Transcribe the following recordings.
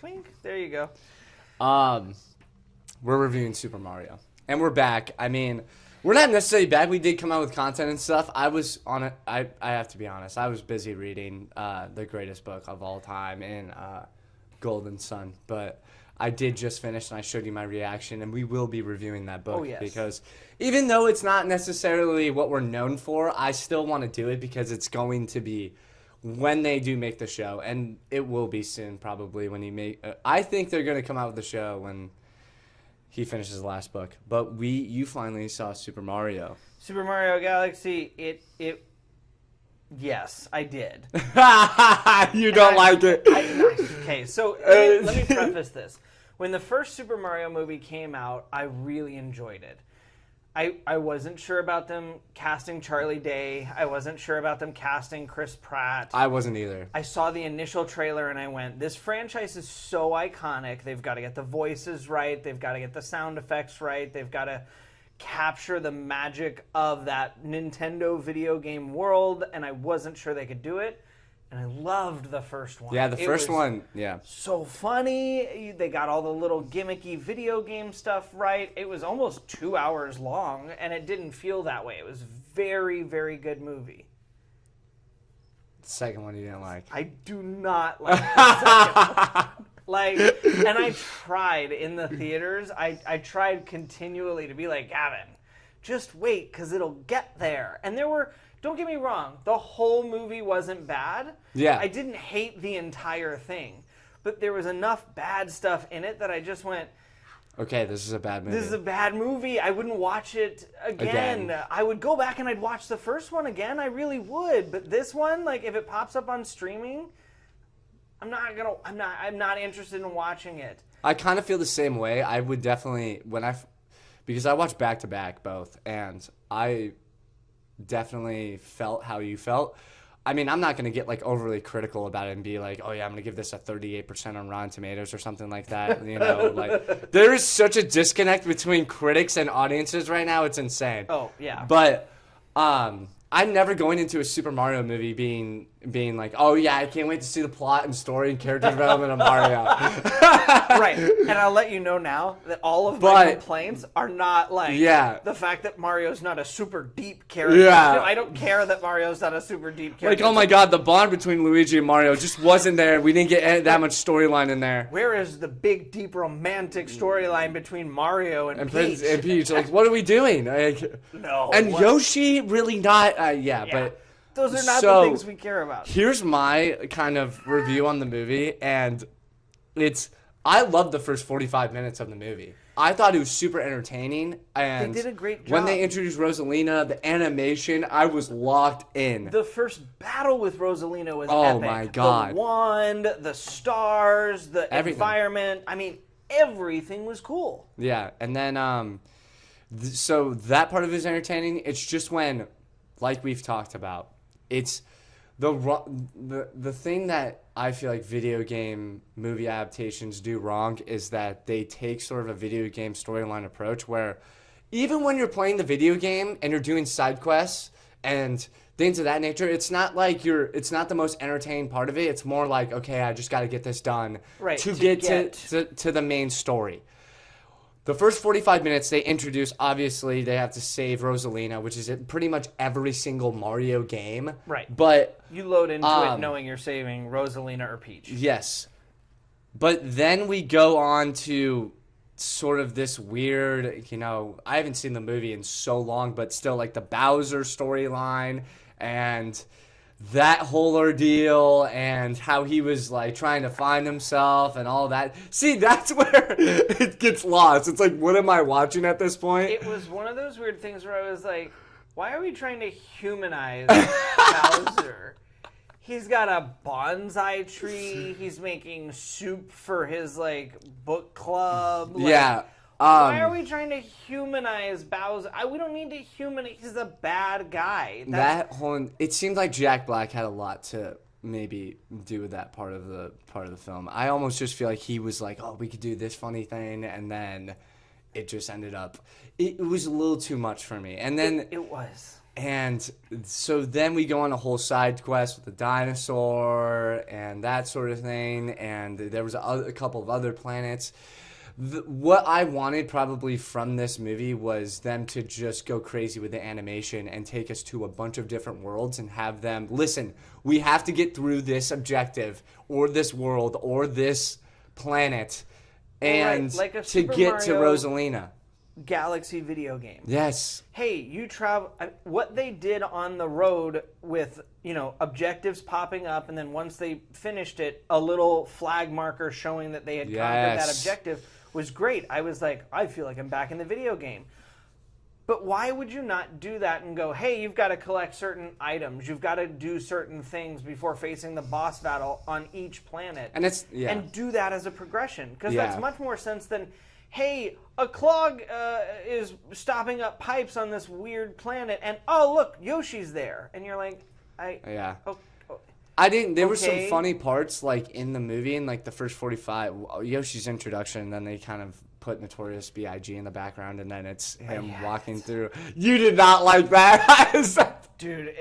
Clink. There you go. We're reviewing Super Mario. And we're back. I mean, we're not necessarily back. We did come out with content and stuff. I was on it. I have to be honest. I was busy reading the greatest book of all time in Golden Sun. But I did just finish, and I showed you my reaction, and we will be reviewing that book. Oh, yes. Because even though it's not necessarily what we're known for, I still want to do it because it's going to be when they do make the show, and it will be soon probably when he make. I think they're going to come out with the show when he finishes the last book. But you finally saw Super Mario. Super Mario Galaxy. Yes, I did. You don't like it. Okay, so let me preface this. When the first Super Mario movie came out, I really enjoyed it. I wasn't sure about them casting Charlie Day. I wasn't sure about them casting Chris Pratt. I wasn't either. I saw the initial trailer and I went, this franchise is so iconic. They've got to get the voices right. They've got to get the sound effects right. They've got to capture the magic of that Nintendo video game world, and I wasn't sure they could do it. And I loved the first one. Yeah, the first one, yeah. So funny. They got all the little gimmicky video game stuff right. It was almost 2 hours long, and it didn't feel that way. It was very, very good movie. The second one you didn't like. I do not like the second one. And I tried in the theaters. I tried continually to be like, Gavin, just wait, because it'll get there. And there were... Don't get me wrong, the whole movie wasn't bad. Yeah. I didn't hate the entire thing. But there was enough bad stuff in it that I just went, okay, this is a bad movie. this is a bad movie. I wouldn't watch it again. I would go back and I'd watch the first one again. I really would. But this one, like if it pops up on streaming, I'm not interested in watching it. I kind of feel the same way. I would definitely because I watched back to back both, and I definitely felt how you felt. I mean, I'm not going to get like overly critical about it and be like, oh yeah, I'm going to give this a 38% on Rotten Tomatoes or something like that. You know, like there is such a disconnect between critics and audiences right now. It's insane. Oh yeah. But I'm never going into a Super Mario movie being like, oh yeah, I can't wait to see the plot and story and character development of Mario. Right. And I'll let you know now that all of my complaints are not like the fact that Mario's not a super deep character. Yeah. No, I don't care that Mario's not a super deep character. Like, oh my god, the bond between Luigi and Mario just wasn't there. We didn't get that much storyline in there. Where is the big, deep, romantic storyline between Mario and Peach? And Peach, like, what are we doing? Like, no. And Yoshi, really not. But those are not the things we care about. Here's my kind of review on the movie, and I loved the first 45 minutes of the movie. I thought it was super entertaining, and they did a great job. When they introduced Rosalina, the animation, I was locked in. The first battle with Rosalina was epic. Oh my god. The wand, the stars, the environment. I mean, everything was cool. Yeah, and then so that part of it is entertaining. It's just when, like we've talked about, it's the thing that I feel like video game movie adaptations do wrong is that they take sort of a video game storyline approach where even when you're playing the video game and you're doing side quests and things of that nature, it's not like it's not the most entertaining part of it. It's more like, okay, I just got to get this done to get to the main story. The first 45 minutes, they introduce, obviously, they have to save Rosalina, which is in pretty much every single Mario game. Right. But you load into it knowing you're saving Rosalina or Peach. Yes. But then we go on to sort of this weird, I haven't seen the movie in so long, but still like the Bowser storyline and that whole ordeal and how he was like trying to find himself and all that. See, that's where it gets lost. It's like, what am I watching at this point? It was one of those weird things where I was like, why are we trying to humanize Bowser? He's got a bonsai tree. He's making soup for his like book club. Yeah. Why are we trying to humanize Bowser? We don't need to humanize. He's a bad guy. It seemed like Jack Black had a lot to maybe do with that part of the film. I almost just feel like he was like, oh, we could do this funny thing, and then it just ended up. It was a little too much for me, and then it was. And so then we go on a whole side quest with the dinosaur and that sort of thing. And there was a couple of other planets. What I wanted probably from this movie was them to just go crazy with the animation and take us to a bunch of different worlds and have them, listen, we have to get through this objective or this world or this planet and like a to Super get to Mario Rosalina. Galaxy video game. Yes. Hey, you travel. What they did on the road with, objectives popping up, and then once they finished it, a little flag marker showing that they had conquered that objective was great. I was like, I feel like I'm back in the video game. But why would you not do that and go, hey, you've got to collect certain items, you've got to do certain things before facing the boss battle on each planet, and do that as a progression? Because that's much more sense than, hey, a clog is stopping up pipes on this weird planet, and oh look, Yoshi's there, and you're like, There were some funny parts like in the movie in like the first 45, Yoshi's introduction, and then they kind of put Notorious B.I.G. in the background, and then it's him walking through. You did not like that. Dude,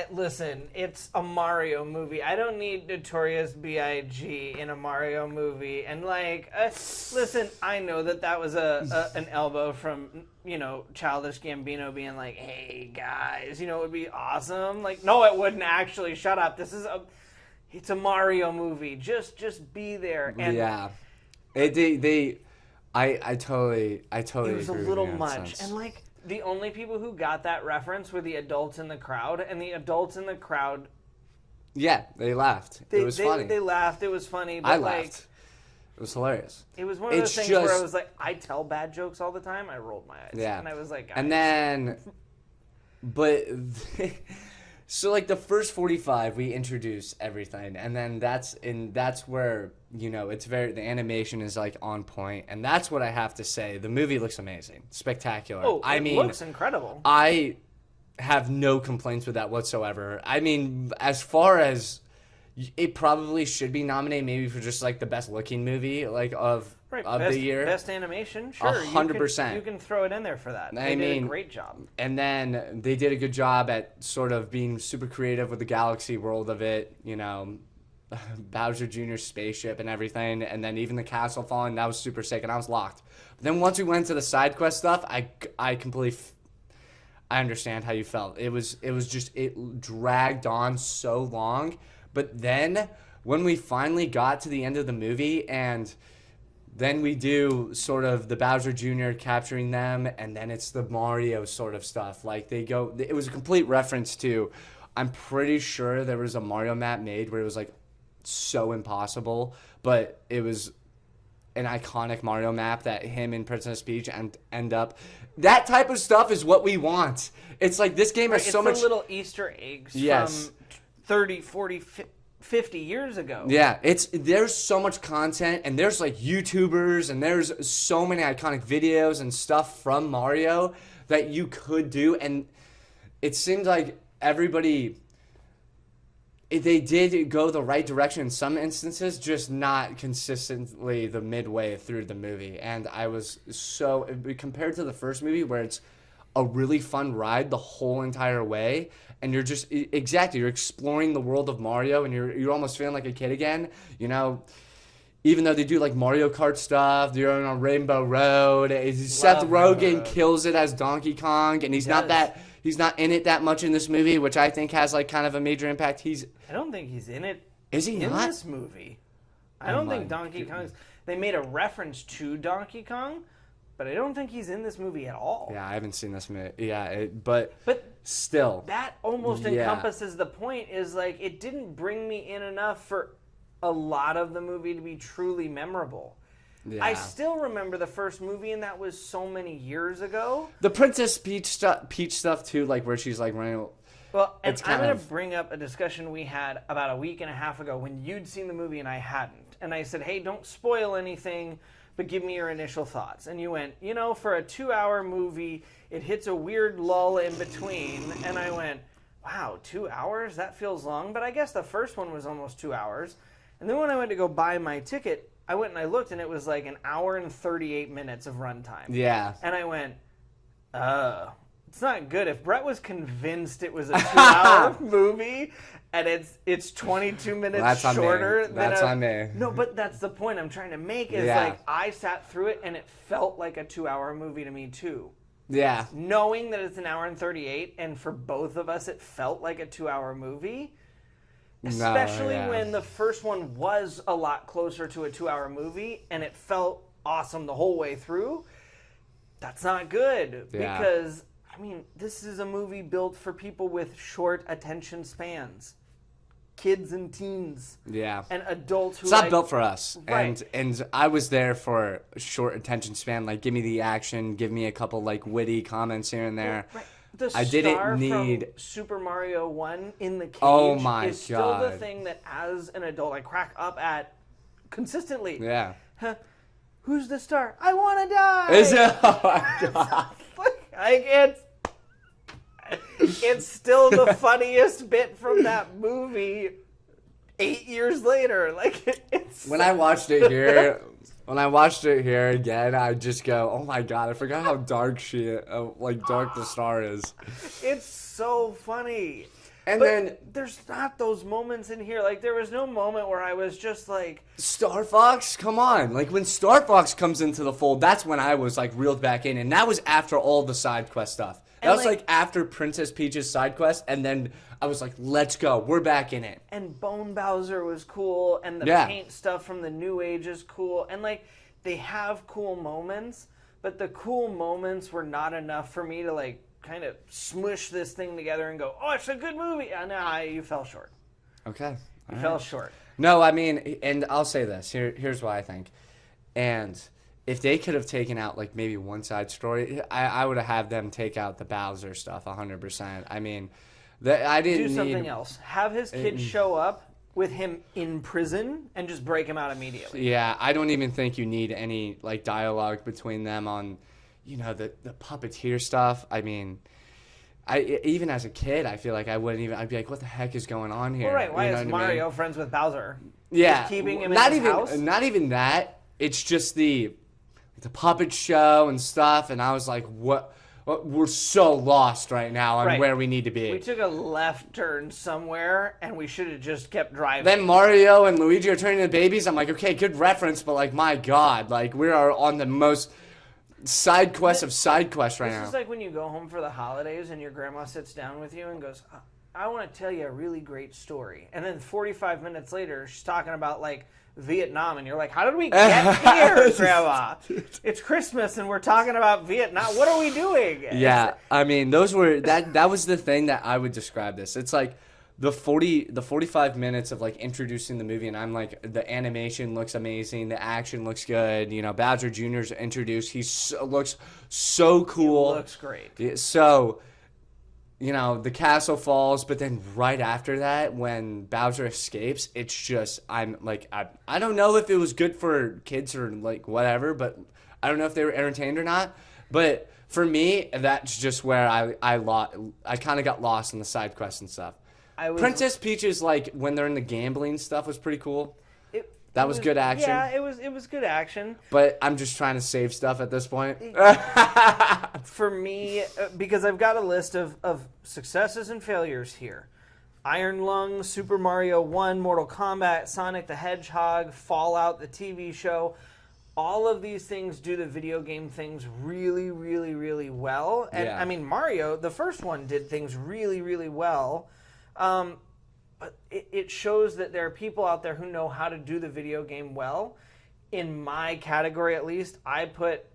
listen, it's a Mario movie. I don't need Notorious B.I.G. in a Mario movie. And listen, I know that was an elbow from, Childish Gambino being like, hey guys, it would be awesome. Like, no, it wouldn't actually. Shut up. It's a Mario movie. Just be there. And yeah. I totally it was a little much. And the only people who got that reference were the adults in the crowd, and the adults in the crowd, they laughed. It was funny. They laughed. It was funny. But I laughed. It was hilarious. It was one of those things where I was like, I tell bad jokes all the time. I rolled my eyes. Yeah. And I was like, guys. And then, so the first 45, we introduce everything, and then that's where it's the animation is on point, and that's what I have to say. The movie looks amazing, spectacular. Oh, it looks incredible. I have no complaints with that whatsoever. I mean, as far as it probably should be nominated maybe for just the best looking movie of the year. Best animation, sure. 100%. You can throw it in there for that. They did a great job. And then they did a good job at sort of being super creative with the galaxy world of it, Bowser Jr.'s spaceship and everything, and then even the castle falling, that was super sick, and I was locked. But then once we went to the side quest stuff, I completely I understand how you felt. It was just, it dragged on so long. But then when we finally got to the end of the movie, and then we do sort of the Bowser Jr. capturing them, and then it's the Mario sort of stuff. It was a complete reference to, I'm pretty sure there was a Mario map made where it was so impossible, but it was an iconic Mario map that him and Princess Peach end up. That type of stuff is what we want. It's this game has so much. It's the little Easter eggs from 30, 40, 50 years ago. Yeah, there's so much content, and there's YouTubers, and there's so many iconic videos and stuff from Mario that you could do, and it seems like everybody, they did go the right direction in some instances, just not consistently the midway through the movie. And I was compared to the first movie where it's a really fun ride the whole entire way, and you're just you're exploring the world of Mario, and you're almost feeling like a kid again, even though they do Mario Kart stuff. They're on a Rainbow Road. Seth Rogen kills it as Donkey Kong, and he's not in it that much in this movie, which I think has kind of a major impact. I don't think he's in it. Is he in not? This movie? I don't think Donkey Kong's. They made a reference to Donkey Kong, but I don't think he's in this movie at all. Yeah, I haven't seen this movie. Yeah, but still, that almost encompasses the point. Is it didn't bring me in enough for a lot of the movie to be truly memorable. Yeah. I still remember the first movie, and that was so many years ago. The Princess Peach stuff too, where she's running. Well, and I'm going to bring up a discussion we had about a week and a half ago when you'd seen the movie and I hadn't. And I said, hey, don't spoil anything, but give me your initial thoughts. And you went, for a 2-hour movie, it hits a weird lull in between. And I went, wow, 2 hours? That feels long. But I guess the first one was almost 2 hours. And then when I went to go buy my ticket, I went and I looked, and it was an hour and 38 minutes of runtime. Yeah. And I went, It's not good. If Brett was convinced it was a 2-hour movie and it's 22 minutes shorter than me. No, but that's the point I'm trying to make is like I sat through it and it felt like a 2-hour movie to me too. Yeah. Knowing that it's an hour and 38 and for both of us it felt like a 2-hour movie. Especially when the first one was a lot closer to a 2-hour movie and it felt awesome the whole way through. That's not good because I mean, this is a movie built for people with short attention spans. Kids and teens. Yeah. And adults who It's not built for us. Right. And I was there for a short attention span. Like, give me the action. Give me a couple, like, witty comments here and there. Right. The I didn't need... from Super Mario 1 in the cage oh my is still the thing that, as an adult, I crack up at consistently. Yeah. Huh, who's the star? I want to die! Is it? Oh my God. Like, it's still the funniest bit from that movie 8 years later. Like, it's when I watched it here again, I just go, oh my God, I forgot how dark dark the star is. It's so funny. And but then there's not those moments in here. Like, there was no moment where I was just like, Star Fox, come on. Like, when Star Fox comes into the fold, that's when I was, like, reeled back in. And that was after all the side quest stuff. That was, like, after Princess Peach's side quest. And then I was like, let's go. We're back in it. And Bone Bowser was cool. And the paint stuff from the New Age is cool. And, like, they have cool moments. But the cool moments were not enough for me to, like, kind of smush this thing together and go, oh, it's a good movie. No, you fell short. Okay. You fell short. No, I mean, and I'll say this. Here's what I think. And if they could have taken out, like, maybe one side story, I would have had them take out the Bowser stuff 100%. I mean, I didn't do something else. Have his kid show up with him in prison and just break him out immediately. Yeah, I don't even think you need any, like, dialogue between them on, you know, the puppeteer stuff. I mean, even as a kid, I feel like I'd be like, what the heck is going on here? Well, right, why you know is Mario friends with Bowser? Yeah. Just keeping him in his house? Not even that. It's just the puppet show and stuff, and I was like, what? We're so lost right now on where we need to be. We took a left turn somewhere, and we should have just kept driving. Then Mario and Luigi are turning into babies. I'm like, okay, good reference, but, like, my God, like, we are on the most side quest of side quests right now. This is like when you go home for the holidays and your grandma sits down with you and goes, I want to tell you a really great story. And then 45 minutes later, she's talking about, like, Vietnam, and you're like, how did we get here, Grandma? It's Christmas, and we're talking about Vietnam. What are we doing? Yeah, I mean, those were that was the thing that I would describe this. It's like the 45 minutes of, like, introducing the movie, and I'm like, the animation looks amazing, the action looks good. You know, Bowser Jr.'s introduced. He looks so cool. He looks great. So, you know, the castle falls, but then right after that, when Bowser escapes, it's just, I'm like, I don't know if it was good for kids or, like, whatever, but I don't know if they were entertained or not. But for me, that's just where I kind of got lost in the side quests and stuff. Princess Peach's, like, when they're in the gambling stuff was pretty cool. That was good action. Yeah, it was good action. But I'm just trying to save stuff at this point. For me, because I've got a list of successes and failures here. Iron Lung, Super Mario 1, Mortal Kombat, Sonic the Hedgehog, Fallout, the TV show. All of these things do the video game things really, really, really well. And, I mean, Mario, the first one, did things really, really well. But it shows that there are people out there who know how to do the video game well. In my category, at least, I put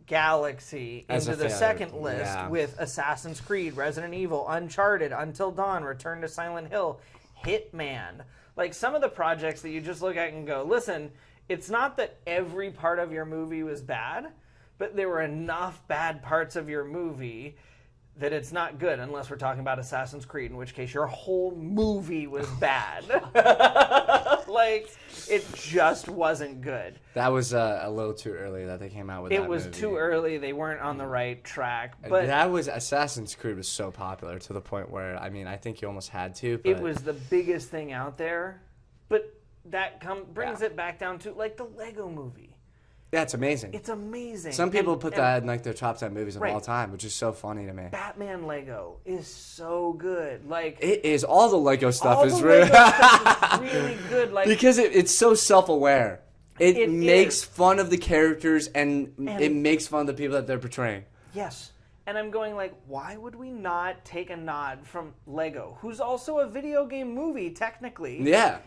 Galaxy into the second list with Assassin's Creed, Resident Evil, Uncharted, Until Dawn, Return to Silent Hill, Hitman. Like, some of the projects that you just look at and go, listen, it's not that every part of your movie was bad, but there were enough bad parts of your movie that it's not good, unless we're talking about Assassin's Creed, in which case your whole movie was bad. Like, it just wasn't good. That was a little too early that they came out with that movie. It was too early. They weren't on the right track. But Assassin's Creed was so popular to the point where, I mean, I think you almost had to. But it was the biggest thing out there. But that brings it back down to, like, the Lego movie. That's amazing. It's amazing. Some people put that in like their top 10 movies of all time, which is so funny to me. Batman Lego is so good. Like it is. All the Lego stuff all is the really Lego stuff is really good. Like because it's so self-aware. It makes is. fun of the characters and it makes fun of the people that they're portraying. Yes. And I'm going like, why would we not take a nod from Lego, who's also a video game movie technically? Yeah.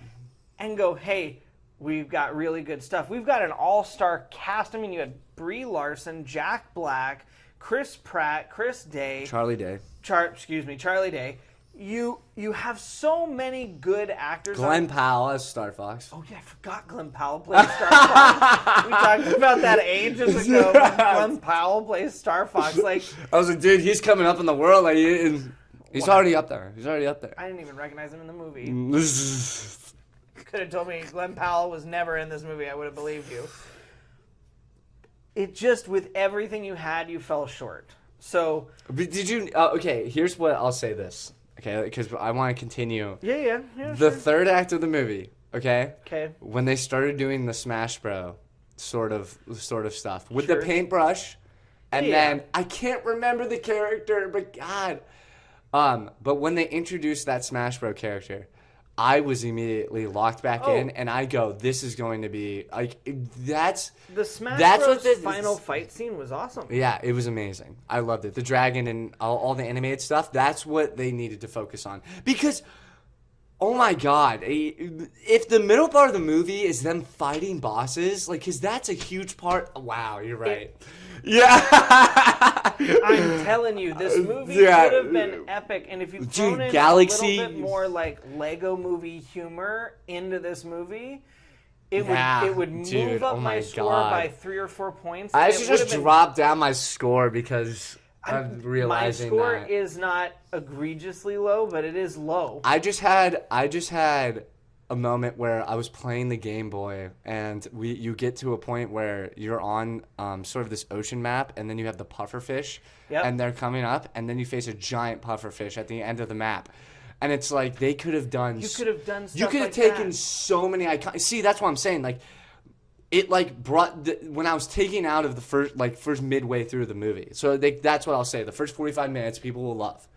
And go, hey, we've got really good stuff. We've got an all-star cast. I mean, you had Brie Larson, Jack Black, Chris Pratt, Chris Day. Charlie Day. Charlie Day. You have so many good actors. Glenn Powell as Star Fox. Oh, yeah, I forgot Glenn Powell plays Star Fox. We talked about that ages ago. Glenn Powell plays Star Fox. Like, I was like, dude, he's coming up in the world. Like, he's already up there. I didn't even recognize him in the movie. Could have told me Glenn Powell was never in this movie. I would have believed you. It just, with everything you had, you fell short. So. But did you? Okay, here's what I'll say this. Okay, because I want to continue. Yeah. The third act of the movie. Okay. Okay. When they started doing the Smash Bro sort of stuff with the paintbrush, and then I can't remember the character, but God. But when they introduced that Smash Bro character, I was immediately locked back in, and I go, "This is going to be like that's the Smash that's Bros. What the final fight scene was awesome." Yeah, it was amazing. I loved it. The dragon and all the animated stuff. That's what they needed to focus on because, oh my God, if the middle part of the movie is them fighting bosses, like, because that's a huge part. Wow, you're right. I'm telling you, this movie could have been epic, and if you thrown in a little bit more like Lego movie humor into this movie, it would move up my score by 3 or 4 points. I should just drop down my score because I'm realizing my score is not egregiously low, but it is low. I just had a moment where I was playing the Game Boy, and you get to a point where you're on sort of this ocean map, and then you have the pufferfish, and they're coming up, and then you face a giant pufferfish at the end of the map. And it's like they could have done... You could have done stuff You could have taken so many icons... See, that's what I'm saying. Like, it like brought... when I was taking out of the first midway through the movie. So that's what I'll say. The first 45 minutes, people will love.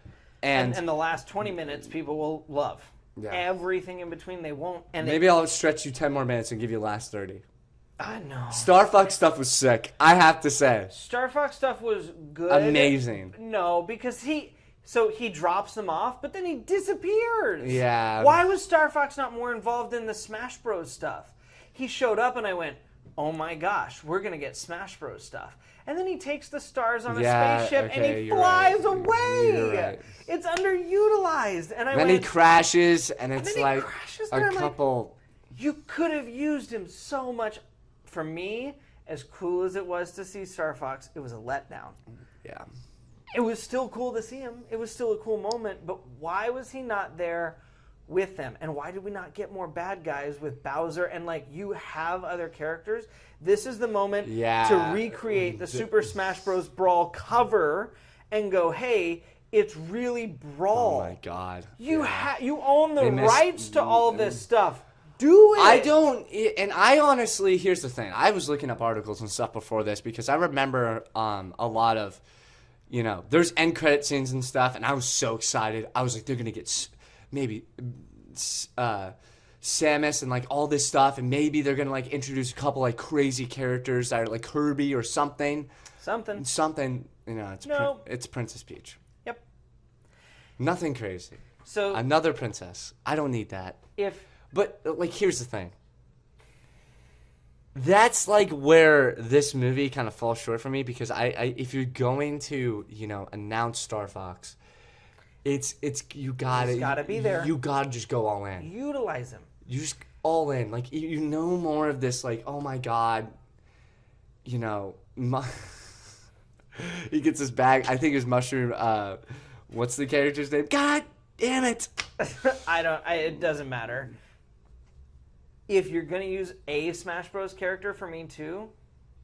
And the last 20 minutes, people will love. Yeah. Everything in between they won't. And maybe I'll stretch you 10 more minutes and give you the last 30. I know. Star Fox stuff was sick, I have to say. Star Fox stuff was good. Amazing. No, because he drops them off, but then he disappears. Yeah. Why was Star Fox not more involved in the Smash Bros stuff? He showed up and I went, oh my gosh, we're going to get Smash Bros stuff. And then he takes the stars on a spaceship and he flies away. You're right. It's underutilized. And then he crashes and it's like a Like, couple... you could have used him so much. For me, as cool as it was to see Star Fox, it was a letdown. Yeah. It was still cool to see him. It was still a cool moment. But why was he not there with them? And why did we not get more bad guys with Bowser? And like, you have other characters. This is the moment to recreate the Super Smash Bros. Brawl cover and go, hey, it's really Brawl. Oh my God. You own the rights to all this stuff. Do it. I don't, and I honestly, here's the thing. I was looking up articles and stuff before this because I remember a lot of, there's end credit scenes and stuff, and I was so excited. I was like, they're going to get maybe Samus and like all this stuff, and maybe they're going to like introduce a couple like crazy characters that are like Kirby or something. Something, it's Princess Peach. Yep. Nothing crazy. So another princess. I don't need that. But, like, here's the thing. That's, like, where this movie kind of falls short for me because if you're going to, announce Star Fox, you gotta be there. You gotta just go all in. Utilize him. You just all in. Like, you know more of this, like, oh my God, he gets his bag. I think his mushroom, what's the character's name? God damn it. It doesn't matter. If you're going to use a Smash Bros. Character for me too,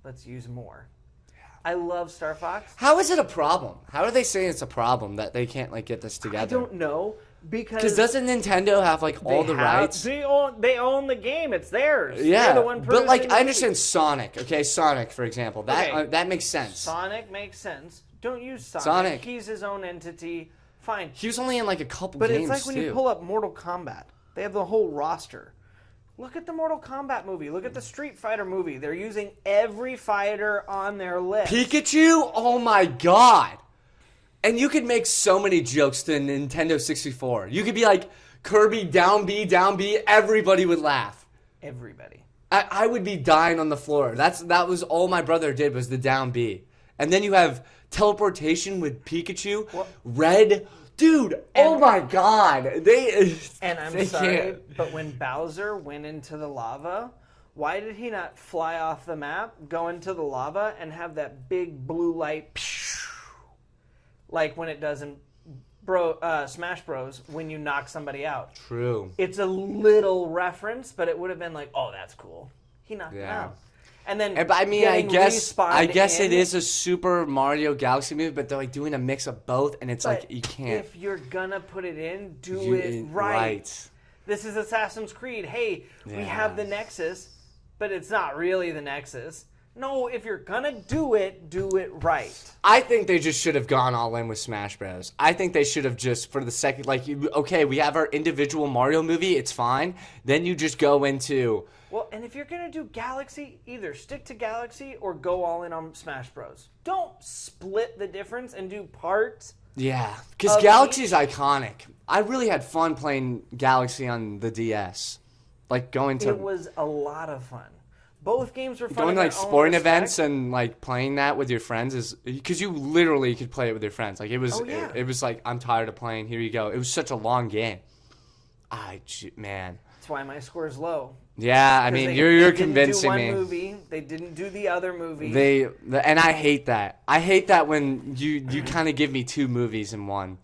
let's use more. Yeah. I love Star Fox. How is it a problem? How are they saying it's a problem that they can't like get this together? I don't know, Because doesn't Nintendo have like all the rights? They own the game. It's theirs. Yeah, They're the one but like producing the I understand movie. Sonic. Okay, Sonic for example. That Okay. that makes sense. Sonic makes sense. Don't use Sonic. Sonic. He's his own entity. Fine. He was only in like a couple But games it's like when too. you pull up Mortal Kombat. They have the whole roster. Look at the Mortal Kombat movie. Look at the Street Fighter movie. They're using every fighter on their list. Pikachu? Oh my god. And you could make so many jokes to Nintendo 64. You could be like, Kirby, down B, everybody would laugh. Everybody. I would be dying on the floor. That was all my brother did was the down B. And then you have teleportation with Pikachu. What? Red. Dude, oh my god. And I'm they sorry, can't. but when Bowser went into the lava, why did he not fly off the map, go into the lava, and have that big blue light, like when it does in Smash Bros. When you knock somebody out? True. It's a little reference, but it would have been like, oh, that's cool. He knocked him Yeah. out. And then, But I mean, I getting guess respawned it in. is a Super Mario Galaxy movie, but they're like doing a mix of both, and it's But like you can't. if you're gonna put it in, do You- it right. This is Assassin's Creed. Hey, we have the Nexus, but it's not really the Nexus. No, if you're gonna do it right. I think they just should have gone all in with Smash Bros. I think they should have just for the second, like, okay, we have our individual Mario movie, it's fine. Then you just go into. Well, and if you're gonna do Galaxy, either stick to Galaxy or go all in on Smash Bros. Don't split the difference and do parts. Yeah, because Of Galaxy's iconic. I really had fun playing Galaxy on the DS. Like going to It was a lot of fun. Both games were fun. going in to like their own sporting respect. events and like playing that with your friends is because you literally could play it with your friends. Like it was, Oh, yeah. it was like I'm tired of playing. Here you go. It was such a long game. Man. That's why my score is low. Yeah, I 'Cause mean they you're didn't convincing do one me. movie. They didn't do the other movie. And I hate that. I hate that when you kind of give me two movies in one.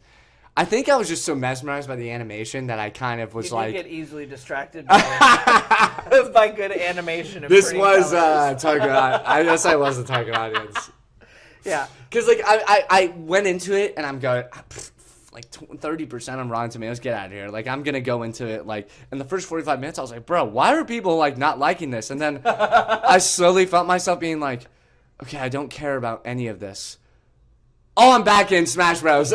I think I was just so mesmerized by the animation that I kind of was you like. get easily distracted by, by good animation. And This pretty was colors. target. I guess I was the target audience. Yeah. Because like I went into it and I'm going like 30% on Rotten Tomatoes. Get out of here! Like I'm gonna go into it like in the first 45 minutes. I was like, bro, why are people like not liking this? And then I slowly felt myself being like, okay, I don't care about any of this. Oh, I'm back in Smash Bros.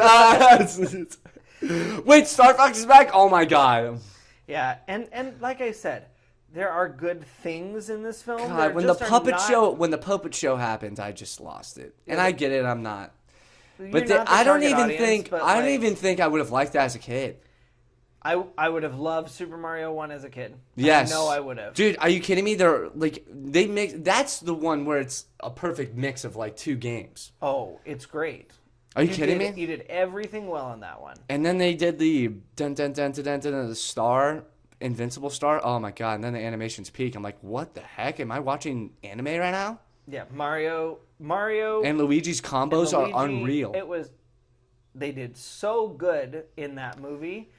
Wait, Star Fox is back. Oh my god. Yeah, and like I said, there are good things in this film. God, There when the just are puppet show happened, I just lost it. And I get it, I'm not. You're But not the I don't target even audience, think but, I don't like, even think I would have liked that as a kid. I would have loved Super Mario 1 as a kid. Yes. I know I would have. Dude, are you kidding me? They make that's the one where it's a perfect mix of like two games. Oh, it's great. Are you kidding me? You did everything well on that one. And then they did the dun dun dun dun dun dun the star, Invincible Star. Oh my god! And then the animations peak. I'm like, what the heck? Am I watching anime right now? Yeah, Mario, And Luigi's combos and are Luigi, unreal. They did so good in that movie.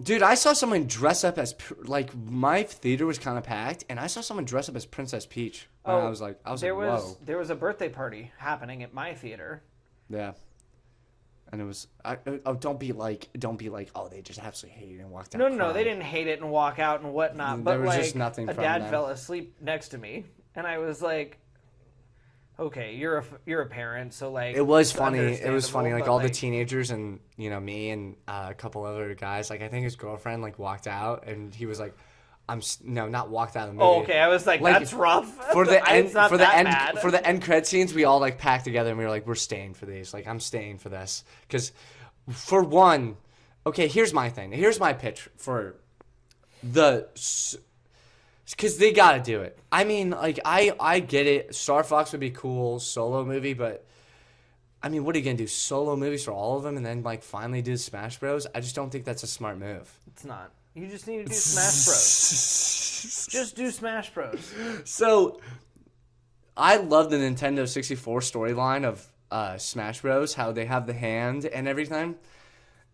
Dude, I saw someone dress up as like my theater was kind of packed, and I saw someone dress up as Princess Peach. And I was like, whoa, there was a birthday party happening at my theater. yeah. And it was, don't be like, oh, they just absolutely hate it and walked out. No, they crying. didn't hate it and walk out and whatnot. There But was like, just nothing a from dad them. fell asleep next to me, and I was like, "Okay, you're a parent, so like." It was it's funny. It was funny. understandable, Like but, all the teenagers and me and a couple other guys. Like I think his girlfriend like walked out, and he was like, not walked out of the movie. Oh, okay. I was like, that's rough. For the end, It's not for the that end, bad. for the end credit scenes, we all like packed together and we were like, we're staying for these. Like I'm staying for this because, for one, okay. Here's my thing. Here's my pitch for because they gotta do it. I mean, like I get it. Star Fox would be cool, solo movie, but I mean, what are you gonna do? Solo movies for all of them and then like finally do Smash Bros? I just don't think that's a smart move. It's not. You just need to do Smash Bros. Just do Smash Bros. So, I love the Nintendo 64 storyline of Smash Bros. How they have the hand and everything.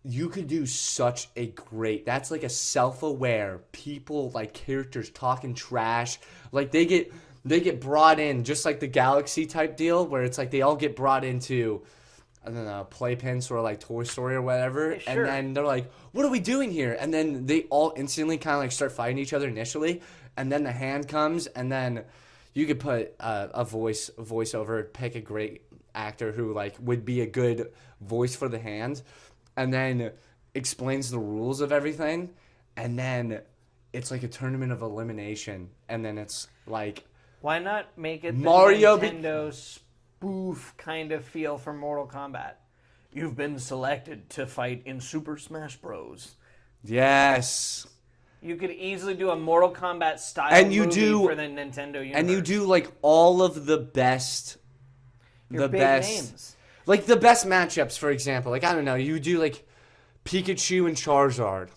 You could do such a great. That's like a self-aware people, like characters talking trash. Like they get brought in just like the Galaxy type deal, where it's like they all get brought into I don't know, playpen, sort of like Toy Story or whatever. Yeah, sure. And then they're like, what are we doing here? And then they all instantly kind of like start fighting each other initially. And then the hand comes, and then you could put a voiceover, pick a great actor who like would be a good voice for the hand, and then explains the rules of everything. And then it's like a tournament of elimination. And then it's like... Why not make it the Mario Nintendo spoof kind of feel for Mortal Kombat? You've been selected to fight in Super Smash Bros. Yes. You could easily do a Mortal Kombat style And you movie do- for the Nintendo universe. And you do like all of the best... Your big names. Like the best matchups, for example. Like, I don't know, you do like Pikachu and Charizard.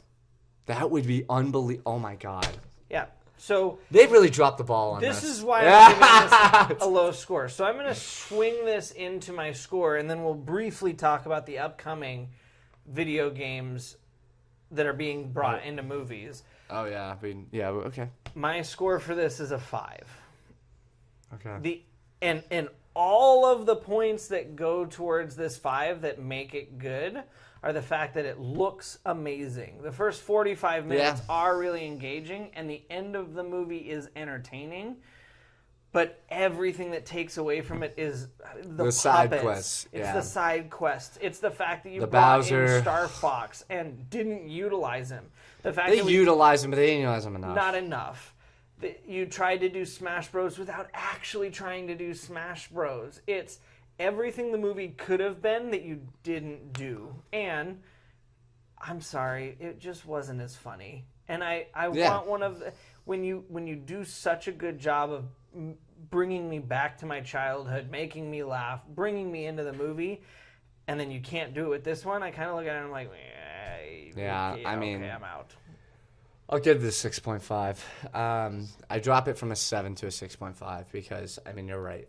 That would be unbelievable. Oh my god. Yeah. So They've really dropped the ball on this. this is why I'm giving this a low score. So I'm going to swing this into my score, and then we'll briefly talk about the upcoming video games that are being brought into movies. Oh yeah, I mean, yeah, okay. My score for this is a 5. Okay. And all of the points that go towards this 5 that make it good are the fact that it looks amazing. The first 45 minutes are really engaging, and the end of the movie is entertaining. But everything that takes away from it is the side puppets. quests. It's Yeah. the side quests. It's the fact that you The brought Bowser. in Star Fox and didn't utilize him. The fact They that we utilize them, but they didn't utilize them enough. not enough. You tried to do Smash Bros without actually trying to do Smash Bros. It's everything the movie could have been that you didn't do. And I'm sorry, it just wasn't as funny. And I want one of the when you do such a good job of bringing me back to my childhood, making me laugh, bringing me into the movie, and then you can't do it with this one. I kind of look at it and I'm like, Yeah, okay, I mean- okay, I'm out. I'll give this 6.5. I drop it from a 7 to a 6.5 because, I mean, you're right.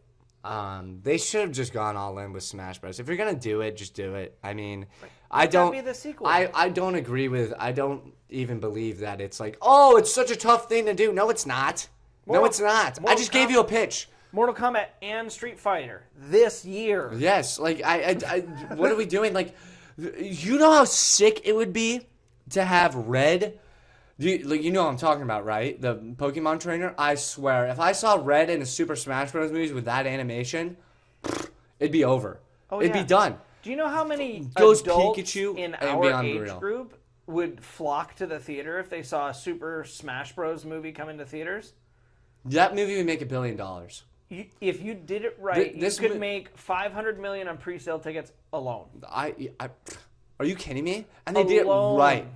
They should have just gone all in with Smash Bros. If you're going to do it, just do it. I mean, I Let that don't... be the sequel. I don't agree with... I don't even believe that it's like, oh, it's such a tough thing to do. No, it's not. No, it's not. I just gave you a pitch. Mortal Kombat and Street Fighter this year. Yes, like, I what are we doing? Like, you know how sick it would be to have Red... You know what I'm talking about, right? The Pokemon trainer? I swear, if I saw Red in a Super Smash Bros. Movies with that animation, it'd be over. It'd be done. Do you know how many Goes adults Pikachu, in it'd be our age unreal. group would flock to the theater if they saw a Super Smash Bros. Movie come into theaters? That movie would make $1 billion. If you did it right, This you could mo- make $500 million on pre-sale tickets alone. Are you kidding me? And they did it Alone. right.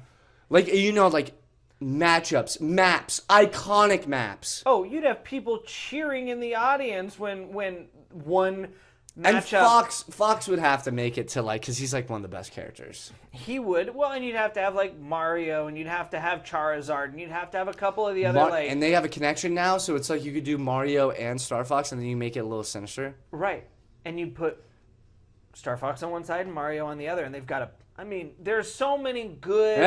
Like, you know, like, matchups, maps, iconic maps. Oh, you'd have people cheering in the audience when one And matchup. Fox would have to make it to, like, because he's, like, one of the best characters. He would. Well, and you'd have to have, like, Mario, and you'd have to have Charizard, and you'd have to have a couple of the other, like... And they have a connection now, so it's like you could do Mario and Star Fox, and then you make it a little sinister. Right. And you'd put Star Fox on one side and Mario on the other, and they've got a... I mean, there's so many good...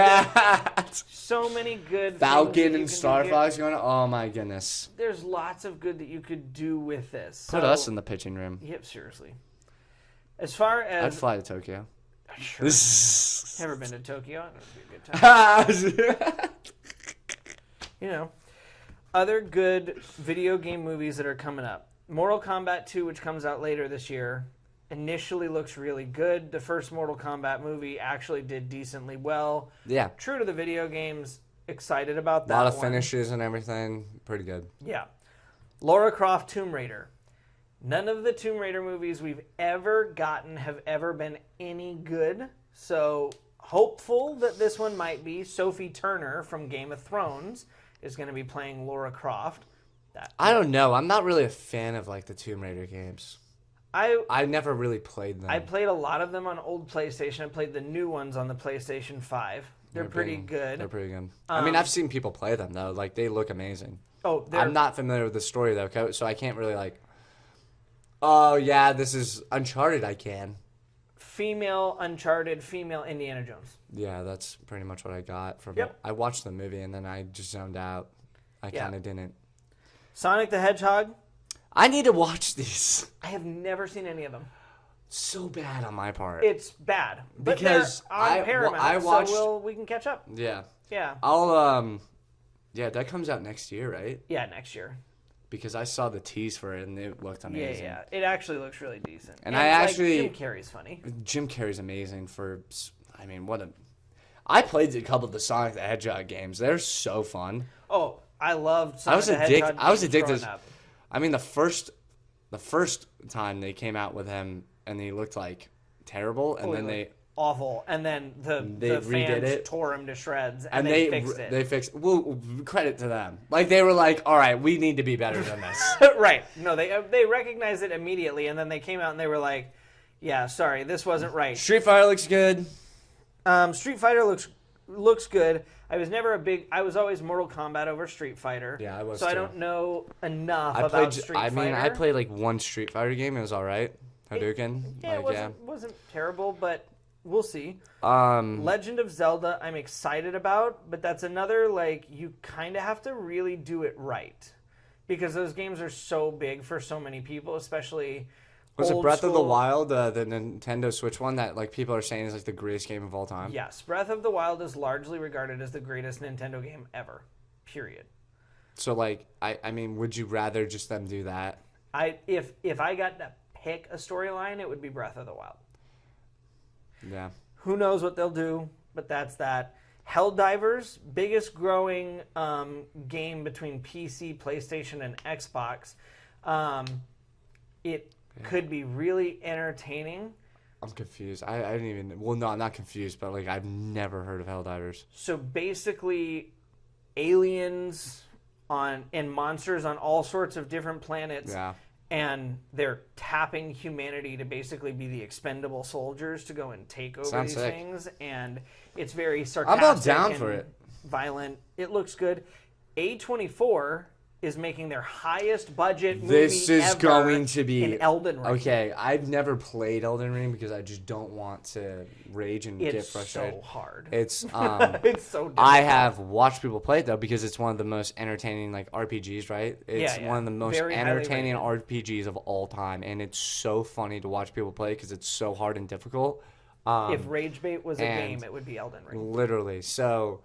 so many good things that Falcon you and can Star do. Fox going, oh my goodness. There's lots of good that you could do with this. Put us in the pitching room. Yep, seriously. As far I'd as... fly to Tokyo. Sure. Never been to Tokyo. It would be a good time. You know, other good video game movies that are coming up. Mortal Kombat 2, which comes out later this year, initially looks really good. The first Mortal Kombat movie actually did decently well. Yeah. True to the video games, excited about that A lot of one. finishes and everything. Pretty good. Yeah. Lara Croft Tomb Raider. None of the Tomb Raider movies we've ever gotten have ever been any good. So hopeful that this one might be. Sophie Turner from Game of Thrones is going to be playing Lara Croft. I don't know. I'm not really a fan of, like, the Tomb Raider games. I never really played them. I played a lot of them on old PlayStation. I played the new ones on the PlayStation 5. They're pretty good. They're pretty good. I mean, I've seen people play them, though. Like, they look amazing. Oh, I'm not familiar with the story, though, so I can't really, like... Oh, yeah, this is Uncharted, I can. Female Uncharted, female Indiana Jones. Yeah, that's pretty much what I got from Yep. it. I watched the movie, and then I just zoned out. I kind of didn't. Sonic the Hedgehog. I need to watch these. I have never seen any of them. So bad on my part. It's bad. But Because they're on Paramount, I watched. so we can catch up. Yeah. Yeah. Yeah, that comes out next year, right? Yeah, next year. Because I saw the tease for it and it looked amazing. Yeah. It actually looks really decent. And I actually Jim Carrey's funny. Jim Carrey's amazing for. I mean, I played a couple of the Sonic the Hedgehog games. They're so fun. Oh, I loved Sonic the Hedgehog. I was addicted. growing up. I mean, the first time they came out with him and he looked like terrible, and then they awful, and then the redid fans it. tore him to shreds, and they fixed it. They fixed. Well, credit to them. Like they were like, all right, we need to be better than this. Right? No, they recognized it immediately, and then they came out and they were like, "Yeah, sorry, this wasn't right." Street Fighter looks good. Street Fighter looks good. I was always Mortal Kombat over Street Fighter. Yeah, I was. So too. I don't know enough about Street Fighter. I mean, I played like one Street Fighter game. It was all right. Hadouken. Yeah, it wasn't terrible, but we'll see. Um, Legend of Zelda, I'm excited about, but that's another, like, you kind of have to really do it right. Because those games are so big for so many people, especially was it old Breath of the school- Wild, the Nintendo Switch one that like people are saying is like the greatest game of all time? Yes, Breath of the Wild is largely regarded as the greatest Nintendo game ever. Period. So like, I mean, would you rather just them do that? If I got to pick a storyline, it would be Breath of the Wild. Yeah. Who knows what they'll do, but that's that. Helldivers, biggest growing game between PC, PlayStation, and Xbox. It could be really entertaining. I'm confused. I didn't even... Well, no, I'm not confused, but like I've never heard of Helldivers. So basically, aliens and monsters on all sorts of different planets. Yeah. And they're tapping humanity to basically be the expendable soldiers to go and take over Sounds these sick. things. And it's very sarcastic. I'm all down and for it. Violent. It looks good. A24 is making their highest budget movie This is ever going to be in Elden Ring. Okay, I've never played Elden Ring because I just don't want to rage and get It's frustrated. so hard. It's It's so difficult. I have watched people play it though because it's one of the most entertaining like RPGs, right? It's Yeah. one of the most Very highly entertaining rated. RPGs of all time, and it's so funny to watch people play because it's so hard and difficult. If Rage Bait was a and game, it would be Elden Ring. Literally. So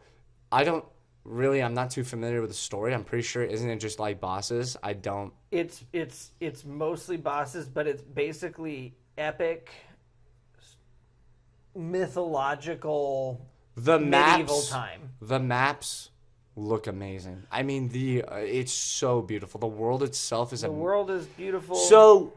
I'm not too familiar with the story. I'm pretty sure isn't it just like bosses? I don't. It's mostly bosses, but it's basically epic, mythological, medieval time. The maps look amazing. I mean, it's so beautiful. The world itself is The world is beautiful. So,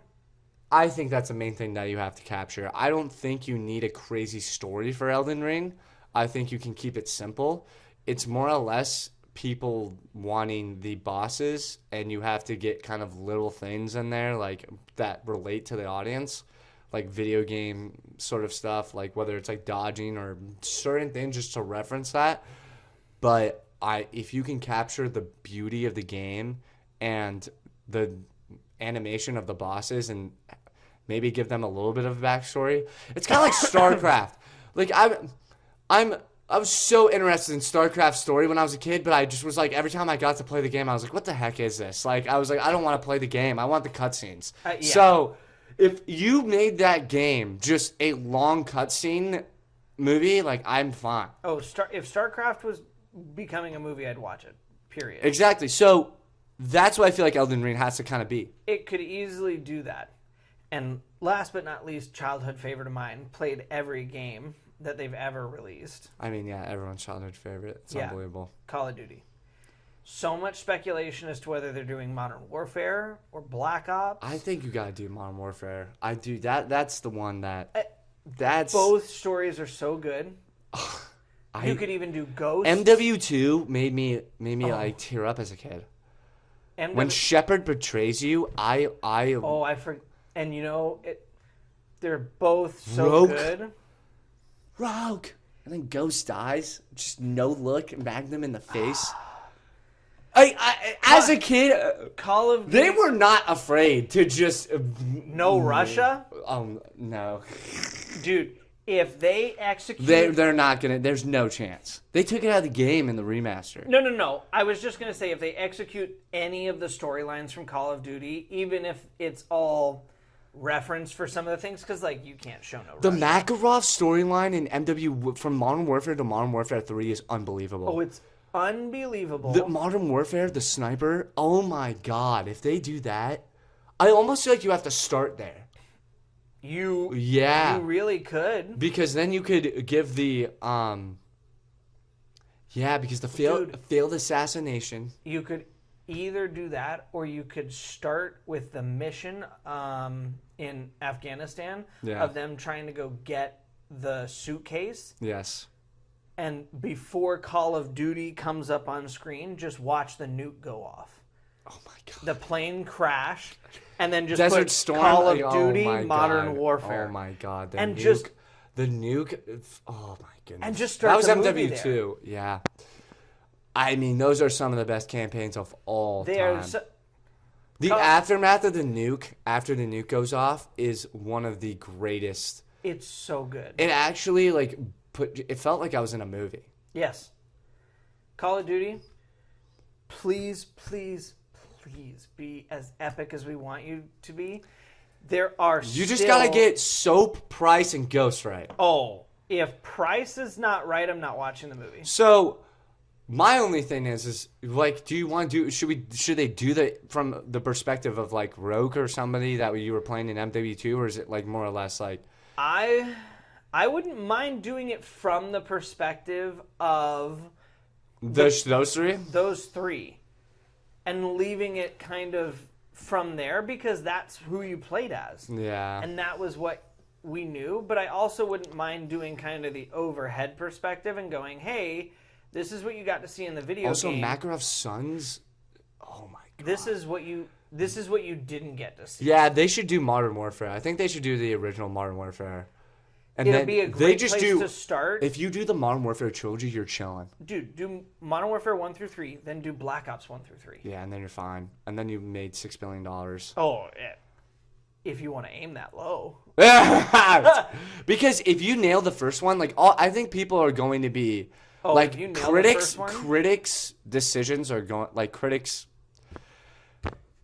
I think that's the main thing that you have to capture. I don't think you need a crazy story for Elden Ring. I think you can keep it simple. It's more or less people wanting the bosses, and you have to get kind of little things in there like that relate to the audience, like video game sort of stuff, like whether it's like dodging or certain things just to reference that. But if you can capture the beauty of the game and the animation of the bosses and maybe give them a little bit of a backstory, it's kind of like StarCraft. Like I was so interested in StarCraft's story when I was a kid, but I just was like, every time I got to play the game, I was like, what the heck is this? Like, I was like, I don't want to play the game. I want the cutscenes. Yeah. So, if you made that game just a long cutscene movie, like, I'm fine. Oh, if StarCraft was becoming a movie, I'd watch it. Period. Exactly. So, that's what I feel like Elden Ring has to kind of be. It could easily do that. And last but not least, childhood favorite of mine, played every game that they've ever released. I mean, yeah, everyone's childhood favorite. It's unbelievable. Call of Duty. So much speculation as to whether they're doing Modern Warfare or Black Ops. I think you gotta do Modern Warfare. I do. That's the one that... That's... Both stories are so good. You could even do Ghost. MW2 made me like tear up as a kid. When Shepard betrays you, I forget. And you know, they're both so Rogue. good. Rogue. And then Ghost dies. Just no look, Magnum in the face. As a kid, Call of Duty. they were not afraid to just... No Russia? No. Dude, if they execute... They're not going to... There's no chance. They took it out of the game in the remaster. No. I was just going to say, if they execute any of the storylines from Call of Duty, even if it's all reference for some of the things because like you can't show no. The Russian. Makarov storyline in MW from Modern Warfare to Modern Warfare 3 is unbelievable. Oh, it's unbelievable. The Modern Warfare, the sniper. Oh my god! If they do that, I almost feel like you have to start there. You really could, because then you could give the because the failed assassination. You could either do that or you could start with the mission in Afghanistan of them trying to go get the suitcase. Yes. And before Call of Duty comes up on screen, just watch the nuke go off. Oh my god. The plane crash, and then just Desert put Storm, Call of Duty Modern Warfare. Oh my god. The nuke. Oh my goodness. And just start that was the movie MW2. there. Yeah. I mean, those are some of the best campaigns of all time. The aftermath of the nuke, after the nuke goes off, is one of the greatest. It's so good. It actually it felt like I was in a movie. Yes. Call of Duty, please be as epic as we want you to be. You just gotta get Soap, Price, and Ghost right. Oh, if Price is not right, I'm not watching the movie. So, my only thing is like, do you want to do? Should they do that from the perspective of like Rogue or somebody that you were playing in MW2, or is it like more or less like? I wouldn't mind doing it from the perspective of those three. Those three, and leaving it kind of from there because that's who you played as. Yeah. And that was what we knew, but I also wouldn't mind doing kind of the overhead perspective and going, "Hey, this is what you got to see in the video game." Also, Makarov's sons. Oh my god. This is what you didn't get to see. Yeah, they should do Modern Warfare. I think they should do the original Modern Warfare. And it'd be a great place to start. If you do the Modern Warfare trilogy, you're chilling. Dude, do Modern Warfare 1 through 3, then do Black Ops 1 through 3. Yeah, and then you're fine. And then you made $6 billion. Oh, yeah. If you want to aim that low. Because if you nail the first one, I think people are going to be critics' decisions are going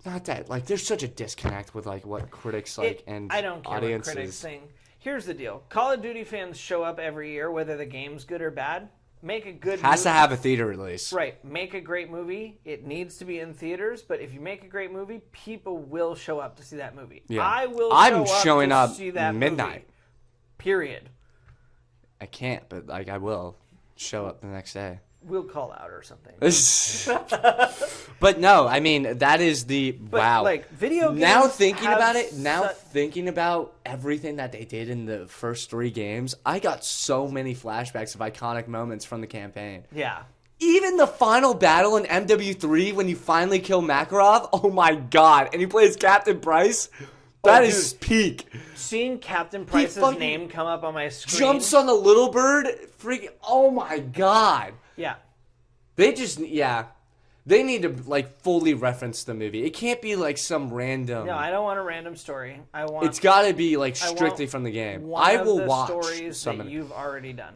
not that there's such a disconnect with what critics and I don't care audiences. What critics think. Here's the deal. Call of Duty fans show up every year, whether the game's good or bad. Make a good Has movie. to have a theater release. Right. Make a great movie. It needs to be in theaters, but if you make a great movie, people will show up to see that movie. Yeah. I'm showing up to see that midnight. Movie. Period. I can't, but I will show up the next day. We'll call out or something. But no, I mean that is wow. Video games. Now thinking about it, thinking about everything that they did in the first 3 games, I got so many flashbacks of iconic moments from the campaign. Yeah. Even the final battle in MW3 when you finally kill Makarov, oh my god, and he plays Captain Price. That is peak. Seeing Captain Price's name come up on my screen. Jumps on the little bird, freaking, oh my god. Yeah. They need to fully reference the movie. It can't be some random. No, I don't want a random story. It's got to be strictly from the game. I will watch stories some that you've already done.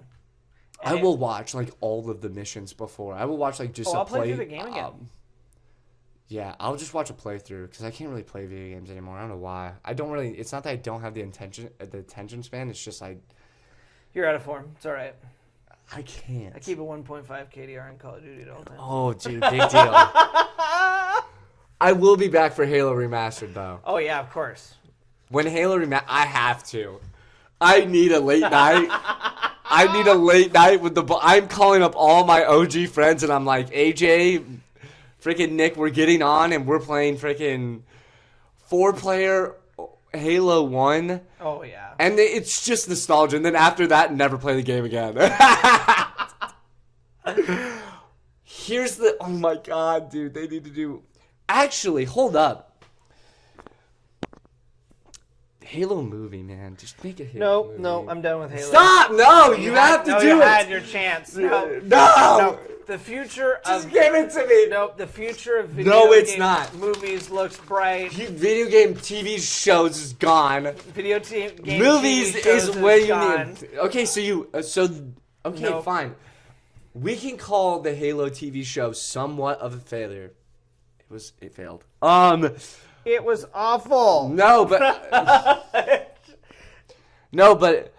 I will watch all of the missions before. I will watch just a I'll play through the game again. Yeah, I'll just watch a playthrough because I can't really play video games anymore. I don't know why. I don't really. It's not that I don't have the attention span. It's just You're out of form. It's all right. I can't. I keep a 1.5 KDR in Call of Duty all the time. Oh, dude, big deal. I will be back for Halo Remastered, though. Oh, yeah, of course. When Halo Remastered, I have to. I need a late night. I need a late night with I'm calling up all my OG friends, and I'm like, AJ, freaking Nick, we're getting on, and we're playing freaking 4-player Halo 1. Oh, yeah. And it's just nostalgia. And then after that, never play the game again. Here's the... Oh, my God, dude. They need to do... Actually, hold up. Halo movie, man. Just make a Halo movie. No, I'm done with Halo. Stop! No, you have to do it. You had your chance. No. The future Just give it to me. Nope, the future of video not. Movies looks bright. Video game TV shows is gone. Video game movies TV shows is where you gone. need. Okay, so fine. We can call the Halo TV show somewhat of a failure. It failed. It was awful. No, but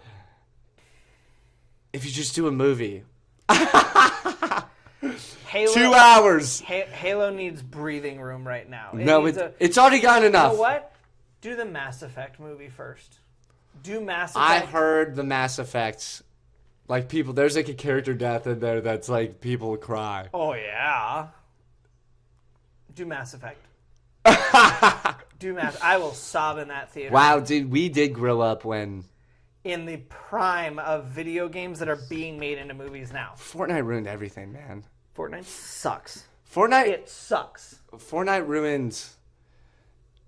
if you just do a movie, Halo, 2 hours. Halo needs breathing room right now. It's already got enough. You know what? Do the Mass Effect movie first. Do Mass Effect. I heard the Mass Effects. Like, people, there's like a character death in there that's like, people cry. Oh, yeah. Do Mass Effect. I will sob in that theater. Wow, dude, we did grow up when... In the prime of video games that are being made into movies now. Fortnite ruined everything, man. Fortnite sucks. It sucks. Fortnite ruined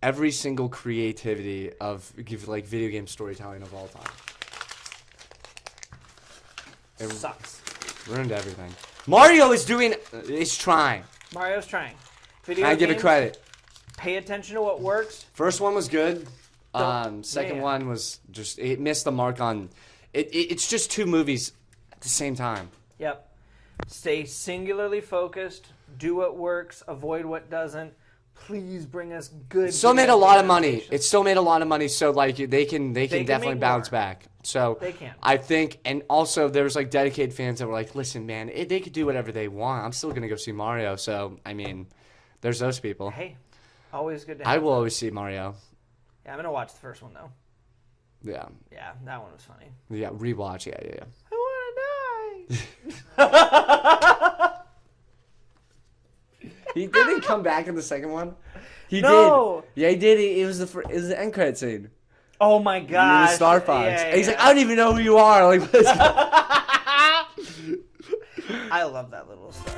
every single creativity of like video game storytelling of all time. It sucks. Ruined everything. Mario is trying. Mario's trying. Video I give it credit. Pay attention to what works. First one was good. Second one was just, it missed the mark on it's just 2 movies at the same time. Yep. Stay singularly focused. Do what works. Avoid what doesn't. Please bring us good. It still made a lot of money. It still made a lot of money, so like they can definitely bounce back. So they can. I think, and also there's like dedicated fans that were like, listen, man, they could do whatever they want. I'm still gonna go see Mario. So I mean, there's those people. Hey, always good to have I will always see Mario. Yeah, I'm gonna watch the first one though. Yeah. Yeah, that one was funny. Yeah, rewatch. Yeah. I wanna die. He didn't come back in the second one. He No. did. Yeah, he did. It was the end credit scene. Oh my god. He was Star Fox. Yeah, And he's like, I don't even know who you are. Like, I love that little star.